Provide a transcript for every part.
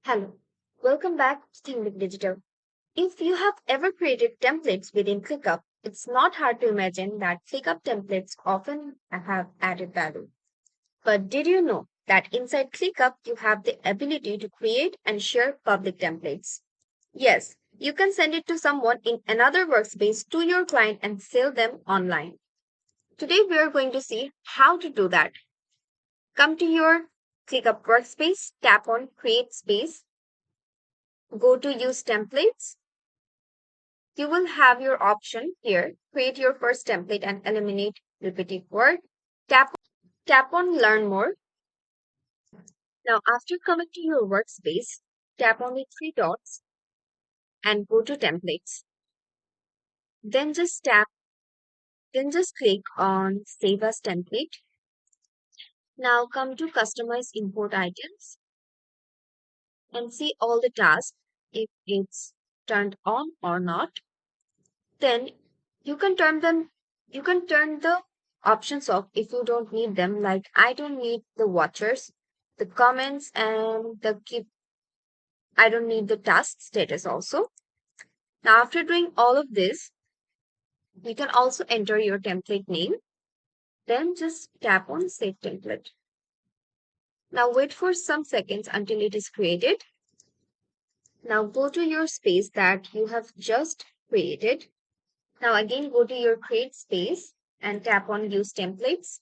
Hello, welcome back to Think Digital. If you have ever created templates within ClickUp, it's not hard to imagine that ClickUp templates often have added value. But did you know that inside ClickUp you have the ability to create and share public templates? Yes, you can send it to someone in another workspace to your client and sell them online. Today we are going to see how to do that. Come to your ClickUp workspace, tap on Create Space, go to Use Templates. You will have your option here. Create your first template and eliminate repetitive work. Tap, tap on Learn More. Now, after coming to your workspace, tap on the three dots and go to Templates. Then just click on Save as Template. Now come to Customize Import Items and see all the tasks if it's turned on or not. Then you can turn them you can turn the options off if you don't need them, like I don't need the watchers, the comments, and the keep. I don't need the task status also. Now after doing all of this, you can also enter your template name, then just tap on Save Template. Now wait for some seconds until it is created. Now go to your space that you have just created. Now again go to your create space and tap on use templates,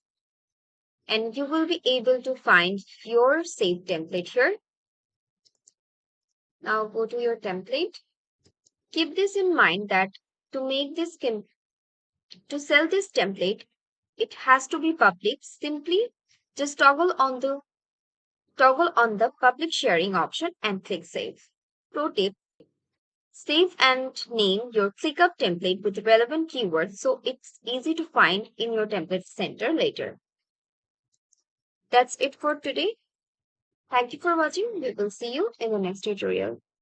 and you will be able to find your saved template here. Now go to your template. Keep this in mind that to make this to sell this template, it has to be public. Simply just toggle on the public sharing option and click save. Pro tip: save and name your ClickUp template with relevant keywords so it's easy to find in your template center later. That's it for today. Thank you for watching. We will see you in the next tutorial.